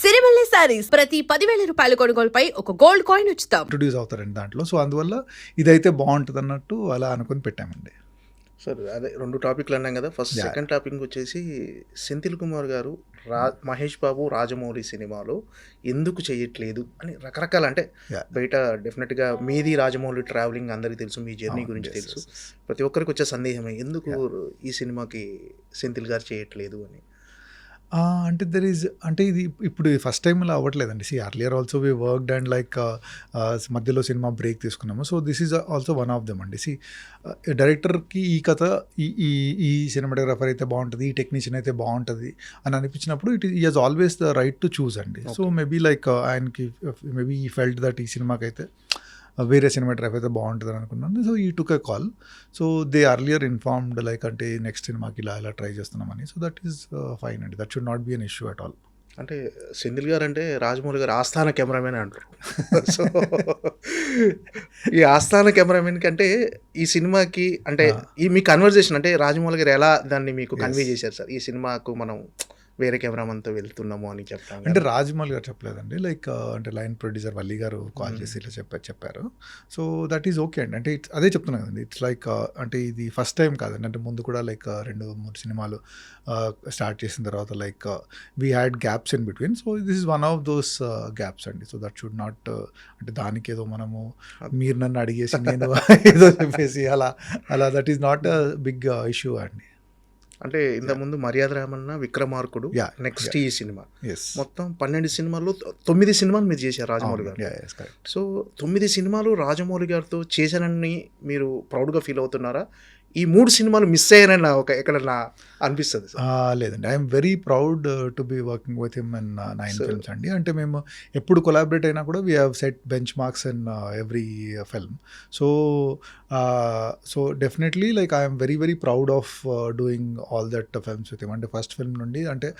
సిరిమల్లె శారీస్ ప్రతి 10,000 రూపాయల కొనుగోలుపై ఒక గోల్డ్ కాయిన్ ఉచితం. ఇంట్రొడ్యూస్ అవుతారండి దాంట్లో. సో అందువల్ల ఇదైతే బాగుంటుంది అన్నట్టు అలా అనుకుని పెట్టామండి. సార్ అదే 2 టాపిక్లు అన్నాం కదా. First Yeah. సెకండ్ టాపిక్ వచ్చేసి సెంథిల్ కుమార్ గారు మహేష్ బాబు రాజమౌళి సినిమాలో ఎందుకు చేయట్లేదు అని రకరకాల అంటే Yeah. బయట డెఫినెట్గా మీది రాజమౌళి ట్రావెలింగ్ అందరికీ తెలుసు, మీ జర్నీ గురించి Yes, తెలుసు. yes, yes. ప్రతి ఒక్కరికి వచ్చే సందేహమే ఎందుకు ఈ సినిమాకి సెంథిల్ గారు చేయట్లేదు అని. అంటే దెర్ ఈజ్ అంటే ఇది ఇప్పుడు ఫస్ట్ టైం ఇలా అవ్వట్లేదండి. Earlier also we worked and like మధ్యలో సినిమా బ్రేక్ తీసుకున్నాము. So this is also one of them అండి. డైరెక్టర్కి ఈ కథ ఈ ఈ ఈ సినిమాటోగ్రఫర్ అయితే బాగుంటుంది, ఈ టెక్నీషియన్ అయితే బాగుంటుంది అని అనిపించినప్పుడు ఈ has always the right to choose అండి. సో మేబీ లైక్ ఆయనకి మేబీ ఈ ఫెల్ట్ దట్ ఈ సినిమాకి అయితే వేరే సినిమాటోగ్రఫర్ అయితే బాగుంటుంది అనుకున్నాను. సో ఈ took a call. So they earlier informed like అంటే నెక్స్ట్ సినిమాకి ఇలా ట్రై చేస్తున్నామని. సో దట్ ఈస్ ఫైన్ అండి. That should not be an issue at all. అంటే సెంథిల్ గారు అంటే రాజమౌళి గారు ఆస్థాన కెమెరామెన్ అంటారు. సో ఈ ఆస్థాన కెమెరామెన్ కంటే ఈ సినిమాకి అంటే ఈ మీ కన్వర్జేషన్ అంటే రాజమౌళి గారు ఎలా దాన్ని మీకు కన్వే చేశారు సార్, ఈ సినిమాకు మనం వేరే కెమెరామన్తో వెళ్తున్నాము అని చెప్తాను. అంటే రాజమౌళి గారు చెప్పలేదండి. లైక్ అంటే లైన్ ప్రొడ్యూసర్ వల్లి గారు కాల్ చేసి ఇలా చెప్పారు. సో దట్ ఈజ్ ఓకే అండి. అంటే అదే చెప్తున్నా కదండి. ఇట్స్ లైక్ అంటే ఇది ఫస్ట్ టైం కాదండి. అంటే ముందు కూడా లైక్ 2-3 సినిమాలు స్టార్ట్ చేసిన తర్వాత like we had gaps in between. So this is one of those gaps అండి. సో దట్ షుడ్ నాట్ అంటే దానికి ఏదో మనము మీరు నన్ను అడిగేసి నేను ఏదో చెప్పేసి అలా that is not a big issue అండి. అంటే ఇంతకుముందు మర్యాద రామన్న, విక్రమార్కుడు, నెక్స్ట్ ఈ సినిమా మొత్తం 12 సినిమాల్లో 9 సినిమాలు మీరు చేశారు రాజమౌళి గారు. సో 9 సినిమాలు రాజమౌళి గారితో చేశానని మీరు ప్రౌడ్గా ఫీల్ అవుతున్నారా? ఈ 3 సినిమాలు మిస్ అయ్యానని ఎక్కడన్నా అనిపిస్తుంది? లేదండి. I'm very proud to be working with him in 9 films అండి. అంటే మేము ఎప్పుడు కొలాబరేట్ అయినా కూడా we have set benchmarks in every film. So definitely like I'm very very proud of doing all that films with him. అంటే first film నుండి అంటే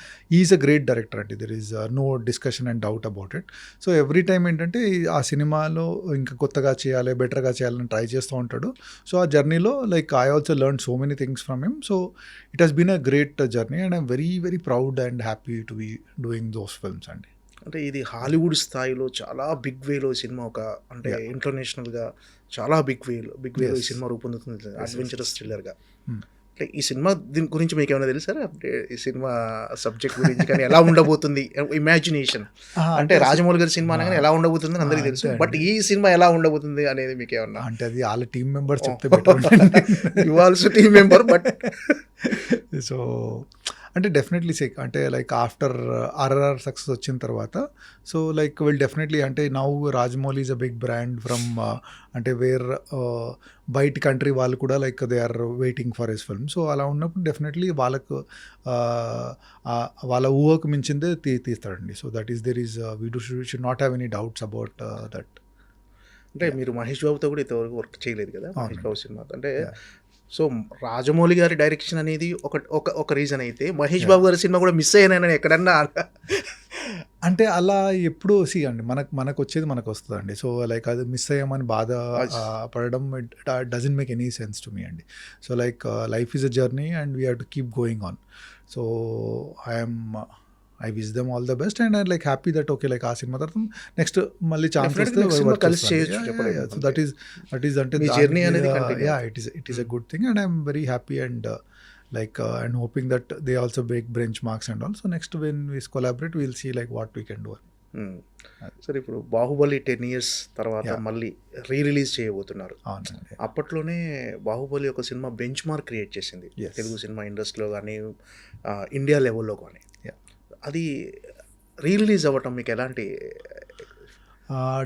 is a great director అండి. There is no discussion and doubt about it. So every time ఏంటంటే ఆ సినిమాలో ఇంకా కొత్తగా చేయాలి, బెటర్గా చేయాలని ట్రై చేస్తూ ఉంటాడు. సో ఆ జర్నీలో like I also learned so many things from him. So it has been a great journey and I'm very very proud and happy to be doing those films అండి. అంటే ఇది హాలీవుడ్ స్థాయిలో చాలా big వేలో cinema, ఒక అంటే ఇంటర్నేషనల్గా చాలా big వేలో ఈ సినిమా రూపొందుతుంది, అడ్వెంచరస్ థ్రిల్లర్గా. అంటే ఈ సినిమా దీని గురించి మీకు ఏమైనా తెలుసా? అంటే ఈ సినిమా సబ్జెక్ట్ గురించి కానీ ఎలా ఉండబోతుంది, ఇమాజినేషన్ అంటే రాజమౌళి గారి సినిమా అనగానే ఎలా ఉండబోతుంది అని అందరికీ తెలుసు, బట్ ఈ సినిమా ఎలా ఉండబోతుంది అనేది మీకు ఏమన్నా? అంటే అది వాళ్ళ టీమ్ మెంబర్స్ చెప్తే better. You also team member but so అంటే డెఫినెట్లీ అంటే లైక్ ఆఫ్టర్ RRR సక్సెస్ వచ్చిన తర్వాత సో లైక్ విల్ డెఫినెట్లీ అంటే now Rajamouli is a big brand from అంటే వేర్ బయట కంట్రీ వాళ్ళు కూడా like they are waiting for his film. So అలా ఉన్నప్పుడు డెఫినెట్లీ వాళ్ళకు వాళ్ళ ఊహకు మించిందే తీస్తాడండి. So that is there is we should not have any doubts about that. అంటే మీరు మహేష్ బాబుతో కూడా ఇంతవరకు వర్క్ చేయలేదు కదా మహేష్ బాబు సినిమా అంటే. సో రాజమౌళి గారి డైరెక్షన్ అనేది ఒక రీజన్ అయితే మహేష్ బాబు గారి సినిమా కూడా మిస్ అయ్యానని ఎక్కడన్నా అంటే అలా ఎప్పుడు అండి మనకు వచ్చేది మనకు వస్తుందండి. సో లైక్ అది మిస్ అయ్యామని బాధ పడడం doesn't make any sense to me అండి. So like life is a journey and we have to keep going on. So I wish them all the best and I like happy that okay like ఆ cinema తర్వాత next మళ్ళీ chance వస్తే that is అంటే it is a good thing and I'm very happy and like and hoping that they also break benchmarks and all. So next when we collaborate we'll see like what we can do. సరే, ఇప్పుడు Baahubali 10 years తర్వాత మళ్ళీ release చేయబోతున్నారు. అప్పట్లోనే బాహుబలి ఒక cinema bench mark create చేసింది Telugu cinema ఇండస్ట్రీలో కానీ ఇండియా లెవెల్లో కానీ. అది రిలీజ్ అవ్వటం మీకు ఎలాంటి?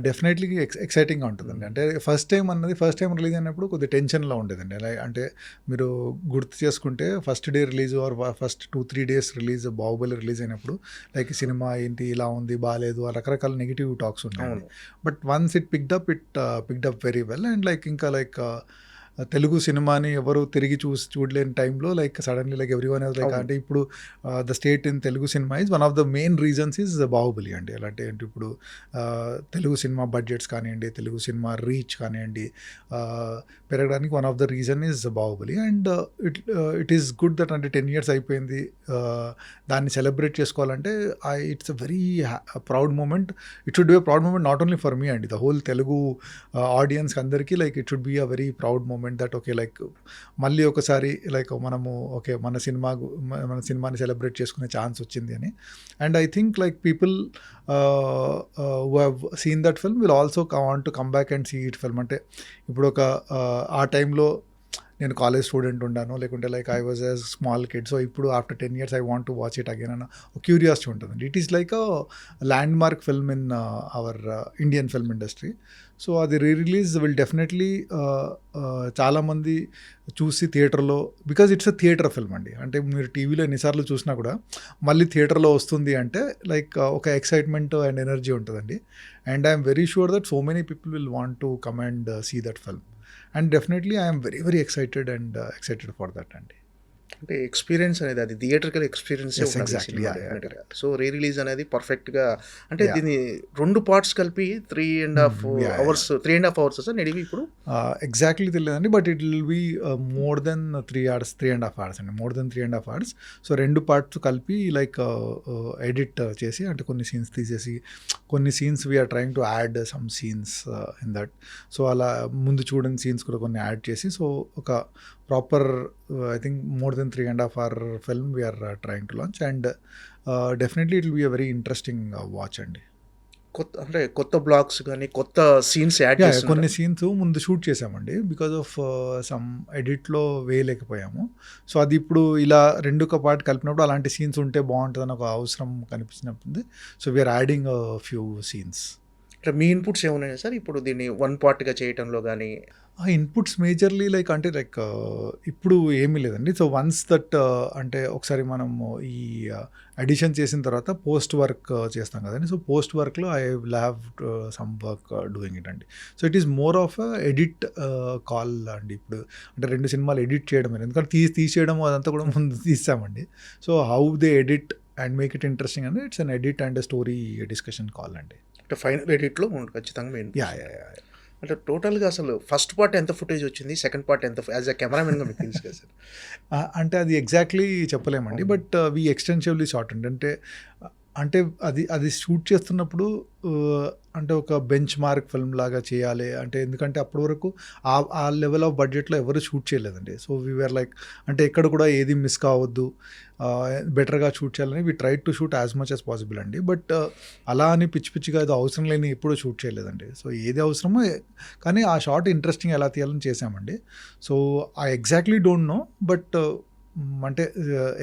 డెఫినెట్లీ ఎక్సైటింగ్గా ఉంటుందండి. అంటే ఫస్ట్ టైం రిలీజ్ అయినప్పుడు కొద్దిగా టెన్షన్లో ఉండేదండి. అంటే మీరు గుర్తు చేసుకుంటే first day release are first 2-3 days release Baahubali release అయినప్పుడు లైక్ సినిమా ఏంటి ఇలా ఉంది బాగాలేదు రకరకాల నెగిటివ్ టాక్స్ ఉన్నాయి. But once it picked up very well and like ఇంకా లైక్ తెలుగు సినిమాని ఎవరు తిరిగి చూడలేని టైంలో like suddenly like every one like అంటే ఇప్పుడు the state in Telugu cinema is one of the main reasons is Baahubali అండి. ఎలా అంటే ఇప్పుడు తెలుగు సినిమా బడ్జెట్స్ కానివ్వండి, తెలుగు సినిమా రీచ్ కానివ్వండి పెరగడానికి one of the reason is Baahubali. And it is good that అంటే 10 years అయిపోయింది, దాన్ని సెలబ్రేట్ చేసుకోవాలంటే it's a very proud moment. It should be a proud moment not only for me అండి, the whole Telugu audience అందరికీ like it should be a very proud moment that okay like మళ్ళీ ఒకసారి like మనము okay మన సినిమాని celebrate చేసుకునే chance వచ్చింది అని. And I think like people who have seen that film will also want to come back and see it film. అంటే ఇప్పుడు ఒక ఆ టైంలో నేను కాలేజ్ స్టూడెంట్ ఉన్నాను, లేకుంటే like I was a small kid, so ఇప్పుడు after 10 years I want to watch it again అన్న క్యూరియాసిటీ ఉంటుందండి. It is like a landmark film in our Indian film industry. So అది release will definitely చాలామంది చూసి థియేటర్లో, because it's a theatre film అండి. అంటే మీరు టీవీలో ఎన్నిసార్లు చూసినా కూడా మళ్ళీ థియేటర్లో వస్తుంది అంటే లైక్ ఒక ఎక్సైట్మెంట్ అండ్ ఎనర్జీ ఉంటుందండి. And I'm very sure that so many people will want to come and see that film. And definitely I'm very very excited for that అండి. అంటే ఎక్స్పీరియన్స్ అనేది అది theatrical experience. Exactly. So re release అనేది పర్ఫెక్ట్గా అంటే దీన్ని 2 parts కలిపి 3.5 hours sir నడివి ఇప్పుడు ఎగ్జాక్ట్లీ తెలియదండి, but it will be more than 3 hours, 3.5 hours అండి, more than 3.5 hours. So 2 parts కలిపి లైక్ ఎడిట్ చేసి అంటే కొన్ని సీన్స్ తీసేసి కొన్ని scenes we are trying to add some scenes in that. So అలా ముందు చూడని సీన్స్ కూడా కొన్ని యాడ్ చేసి సో ఒక proper I think more than 3.5 hour film we are trying to launch. And definitely it will be a very interesting watch అండి. కొత్త blogs కానీ కొత్త సీన్స్ యాడ్ చేసి కొన్ని సీన్స్ ముందు షూట్ చేసామండి, బికాజ్ ఆఫ్ సమ్ ఎడిట్లో వేయలేకపోయాము. సో అది ఇప్పుడు ఇలా 2 పార్ట్ కలిపినప్పుడు అలాంటి సీన్స్ ఉంటే బాగుంటుందని ఒక అవసరం కనిపించినప్పుడు so we are adding few scenes. అంటే మీ ఇన్పుట్స్ ఏమున్నాయి సార్ ఇప్పుడు దీన్ని 1 partగా చేయటంలో కానీ? ఇన్పుట్స్ మేజర్లీ లైక్ అంటే లైక్ ఇప్పుడు ఏమీ లేదండి. సో వన్స్ దట్ అంటే ఒకసారి మనము ఈ అడిషన్ చేసిన తర్వాత పోస్ట్ వర్క్ చేస్తాం కదండి. సో పోస్ట్ వర్క్లో I will have some work doing it అండి. So it is more of edit call అండి. ఇప్పుడు అంటే 2 సినిమాలు ఎడిట్ చేయడం, ఎందుకంటే తీసేయడం అదంతా కూడా ముందు తీసామండి. So how they edit and make it interesting అంటే it's an edit and story discussion call అండి. అంటే ఫైనల్ ఎడిట్లో ఖచ్చితంగా మెయిన్. యా. అంటే టోటల్గా అసలు ఫస్ట్ పార్ట్ ఎంత ఫుటేజ్ వచ్చింది, సెకండ్ పార్ట్ ఎంత, యాజ్ అ కెమెరామెన్గా మీకు తెలుసు కదా సార్? అంటే అది ఎగ్జాక్ట్లీ చెప్పలేమండి, బట్ వీ ఎక్స్టెన్సివ్లీ షార్ట్ అంటే అది షూట్ చేస్తున్నప్పుడు అంటే ఒక బెంచ్ మార్క్ ఫిల్మ్ లాగా చేయాలి అంటే, ఎందుకంటే అప్పటి వరకు ఆ లెవెల్ ఆఫ్ బడ్జెట్లో ఎవరు షూట్ చేయలేదండి. సో వీఆర్ లైక్ అంటే ఎక్కడ కూడా ఏది మిస్ కావద్దు, బెటర్గా షూట్ చేయాలని we try to shoot as much as possible అండి. బట్ అలా అని పిచ్చిగా అది అవసరం లేని ఎప్పుడూ షూట్ చేయలేదండి. సో ఏది అవసరమో కానీ ఆ షార్ట్ ఇంట్రెస్టింగ్ ఎలా తీయాలని చేసామండి. So I exactly don't know, but అంటే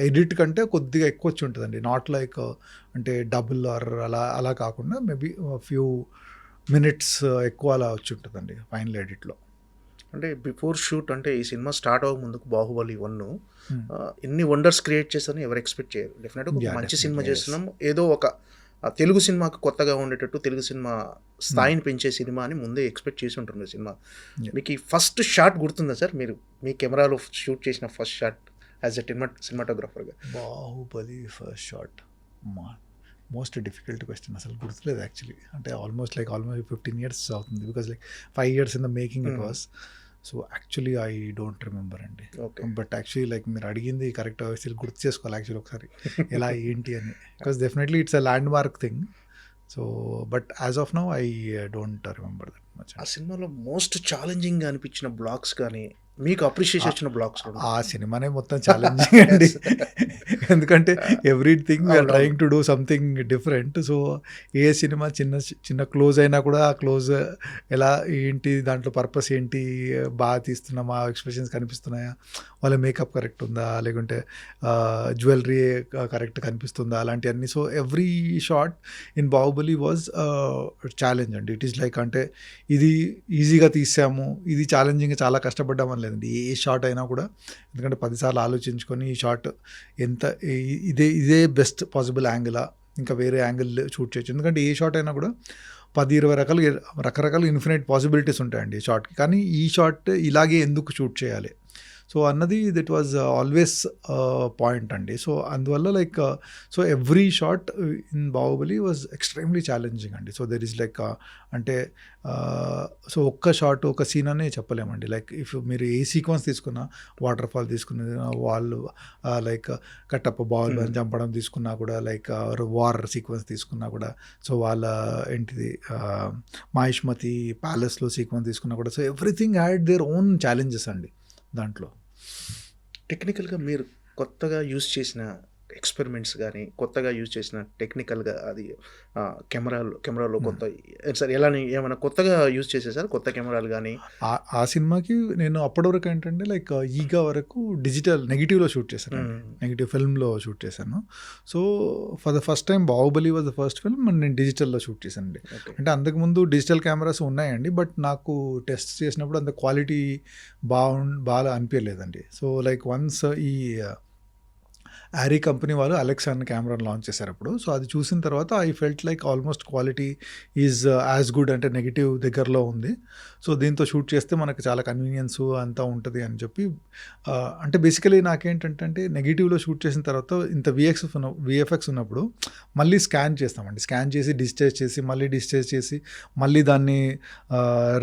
ఎడిట్ కంటే కొద్దిగా ఎక్కువ వచ్చి ఉంటుందండి. నాట్ లైక్ అంటే డబుల్ ఆర్ అలా కాకుండా మేబీ ఫ్యూ మినిట్స్ ఎక్కువ అలా వచ్చి ఉంటుందండి ఫైనల్ ఎడిట్లో. అంటే బిఫోర్ షూట్ అంటే ఈ సినిమా స్టార్ట్ అవ్వక ముందుకు బాహుబలి 1 ఎన్ని వండర్స్ క్రియేట్ చేస్తారని ఎవరు ఎక్స్పెక్ట్ చేయరు. డెఫినెట్గా మంచి సినిమా చేస్తున్నాం, ఏదో ఒక తెలుగు సినిమాకి కొత్తగా ఉండేటట్టు తెలుగు సినిమా స్థాయిని పెంచే సినిమా అని ముందే ఎక్స్పెక్ట్ చేసి ఉంటుంది సినిమా. మీకు ఈ ఫస్ట్ షాట్ గుర్తుందా సార్, మీరు మీ కెమెరాలో షూట్ చేసిన ఫస్ట్ షాట్ యాజ్ ఎ సినిమాటోగ్రాఫర్గా? Baahubali first shot most difficult question, అసలు గుర్తులేదు యాక్చువల్లీ. అంటే ఆల్మోస్ట్ 15 years అవుతుంది, because 5 years in the making it was. So actually I don't remember అండి. బట్ యాక్చువల్లీ మీరు అడిగింది కరెక్ట్, అసలు గుర్తు చేసుకోవాలి యాక్చువల్లీ ఒకసారి ఎలా ఏంటి అని, because definitely it's a land mark thing. So but as of now I don't remember that much. ఆ సినిమాలో మోస్ట్ ఛాలెంజింగ్గా అనిపించిన బ్లాగ్స్ కానీ మీకు అప్రిషియేషన్ వచ్చిన బ్లాగ్స్? ఆ సినిమానే మొత్తం ఛాలెంజింగ్ అండి, ఎందుకంటే everything we are trying to do something different. So ఏ సినిమా చిన్న క్లోజ్ అయినా కూడా ఆ క్లోజ్ ఎలా ఏంటి, దాంట్లో పర్పస్ ఏంటి, బాగా తీస్తున్నామా, ఎక్స్ప్రెషన్స్ కనిపిస్తున్నాయా, వాళ్ళ మేకప్ కరెక్ట్ ఉందా, లేకుంటే జ్యువెలరీ కరెక్ట్ కనిపిస్తుందా, అలాంటివన్నీ. So every shot in Baahubali was challenge అండి. ఇట్ ఈస్ లైక్ అంటే ఇది ఈజీగా తీసాము, ఇది ఛాలెంజింగ్గా చాలా కష్టపడ్డామని లేదండి. ఏ షాట్ అయినా కూడా, ఎందుకంటే 10 సార్లు ఆలోచించుకొని ఈ షాట్ ఎంత ఇదే బెస్ట్ పాసిబుల్ యాంగిలా, ఇంకా వేరే యాంగిల్ షూట్ చేయొచ్చు. ఎందుకంటే ఏ షాట్ అయినా కూడా 10-20 రకరకాల ఇన్ఫినైట్ పాసిబిలిటీస్ ఉంటాయండి ఈ షాట్కి. కానీ ఈ షాట్ ఇలాగే ఎందుకు షూట్ చేయాలి సో అన్నది దట్ వాజ్ ఆల్వేస్ పాయింట్ అండి. సో అందువల్ల like so every shot in Baahubali was extremely challenging అండి. సో దెర్ ఈస్ లైక్ అంటే సో ఒక్క షాట్ ఒక సీన్ అనే చెప్పలేమండి. లైక్ ఇఫ్ మీరు ఏ సీక్వెన్స్ తీసుకున్నా, వాటర్ ఫాల్ తీసుకున్న వాళ్ళు లైక్ కట్టప్ప బాహుబలి చంపడం తీసుకున్నా కూడా, లైక్ వార్ సీక్వెన్స్ తీసుకున్నా కూడా, సో వాళ్ళ ఏంటిది మాహిష్మతి ప్యాలెస్లో సీక్వెన్స్ తీసుకున్నా కూడా, so everything had their own challenges అండి దాంట్లో. టెక్నికల్గా మీరు కొత్తగా యూజ్ చేసిన ఎక్స్పెరిమెంట్స్ కానీ, కొత్తగా యూజ్ చేసిన టెక్నికల్గా అది కెమెరాలో కొత్త సార్ ఎలా ఏమైనా కొత్తగా యూజ్ చేసేసారు కొత్త కెమెరాలు కానీ? ఆ సినిమాకి నేను అప్పటి వరకు ఏంటంటే లైక్ ఈగా వరకు డిజిటల్ నెగిటివ్లో షూట్ చేశాను, నెగిటివ్ ఫిల్మ్లో షూట్ చేశాను. So for the first time Baahubali was the first film and నేను డిజిటల్లో షూట్ చేశాను అండి. అంటే అంతకుముందు డిజిటల్ కెమెరాస్ ఉన్నాయండి, బట్ నాకు టెస్ట్ చేసినప్పుడు అంత క్వాలిటీ బాగా అనిపించలేదండి. సో లైక్ వన్స్ ఈ ఆరీ కంపెనీ వాళ్ళు అలెక్సా అన్న కెమెరాను లాంచ్ చేశారు అప్పుడు. సో అది చూసిన తర్వాత I felt like almost quality is as good, అంటే నెగిటివ్ దగ్గరలో ఉంది. సో దీంతో షూట్ చేస్తే మనకు చాలా కన్వీనియన్స్ అంతా ఉంటుంది అని చెప్పి అంటే బేసికలీ నాకేంటంటే నెగిటివ్లో షూట్ చేసిన తర్వాత ఇంత విఎఫ్ఎక్స్ ఉన్నప్పుడు మళ్ళీ స్కాన్ చేస్తామండి. స్కాన్ చేసి డిజిటైజ్ చేసి మళ్ళీ డిజిటైజ్ చేసి మళ్ళీ దాన్ని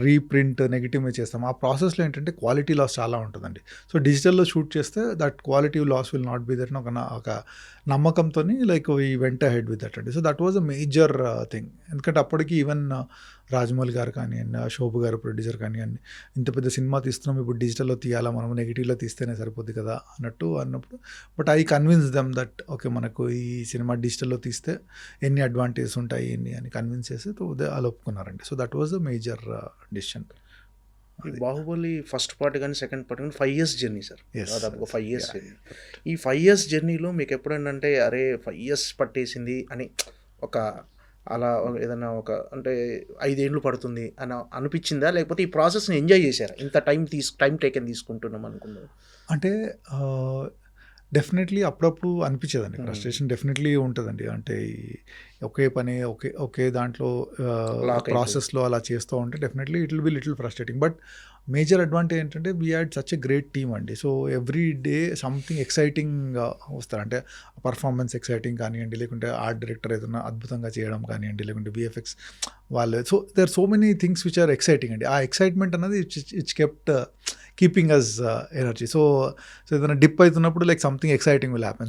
రీప్రింట్ నెగిటివ్ మీద చేస్తాం. ఆ ప్రాసెస్లో ఏంటంటే క్వాలిటీ లాస్ చాలా ఉంటుందండి. సో డిజిటల్లో షూట్ చేస్తే that quality loss will not be that ఒక నమ్మకంతో లైక్ ఈ వెంట హెడ్ విత్ దట్ అండి. So that was a major thing. ఎందుకంటే అప్పటికి ఈవెన్ రాజమౌళి గారు కానివ్వండి, శోభు గారు ప్రొడ్యూసర్ కానివ్వండి, ఇంత పెద్ద సినిమా తీస్తున్నాం, ఇప్పుడు డిజిటల్లో తీయాలా, మనం నెగిటివ్లో తీస్తేనే సరిపోద్ది కదా అన్నప్పుడు but I convince them that okay మనకు ఈ సినిమా డిజిటల్లో తీస్తే ఎన్ని అడ్వాంటేజెస్ ఉంటాయి ఎన్ని అని కన్విన్స్ చేసి వాళ్ళు ఒప్పుకున్నారండి. So that was the major decision. Baahubali first part కానీ సెకండ్ పార్ట్ కానీ 5 years జర్నీ సార్, దాదాపు 5 years జర్నీ. ఈ 5 years జర్నీలో మీకు ఎప్పుడంటే అరే 5 years పట్టేసింది అని ఒక అలా ఏదైనా ఒక అంటే 5 ఏళ్ళు పడుతుంది అని అనిపించిందా, లేకపోతే ఈ ప్రాసెస్ని ఎంజాయ్ చేశారా? ఇంత టైం టేకెన్ తీసుకుంటున్నాం అనుకున్నాను. అంటే డెఫినెట్లీ అప్పుడప్పుడు అనిపించేదండి, ఫ్రస్ట్రేషన్ డెఫినెట్లీ ఉంటుందండి. అంటే ఒకే పని ఒకే దాంట్లో ప్రాసెస్లో అలా చేస్తూ ఉంటే definitely it will be little frustrating. But major advantage ఏంటంటే we had such a great team అండి. So every day something exciting వస్తారు. అంటే పర్ఫార్మెన్స్ ఎక్సైటింగ్ కానివ్వండి, లేకుంటే ఆర్ట్ డైరెక్టర్ ఏదైనా అద్భుతంగా చేయడం కానివ్వండి, లేకుంటే విఎఫ్ఎక్స్ వాళ్ళు. So there are so many things which are exciting అండి. ఆ ఎక్సైట్మెంట్ అనేది it's kept keeping us energy. So ఏదైనా డిప్ అవుతున్నప్పుడు like something exciting will happen.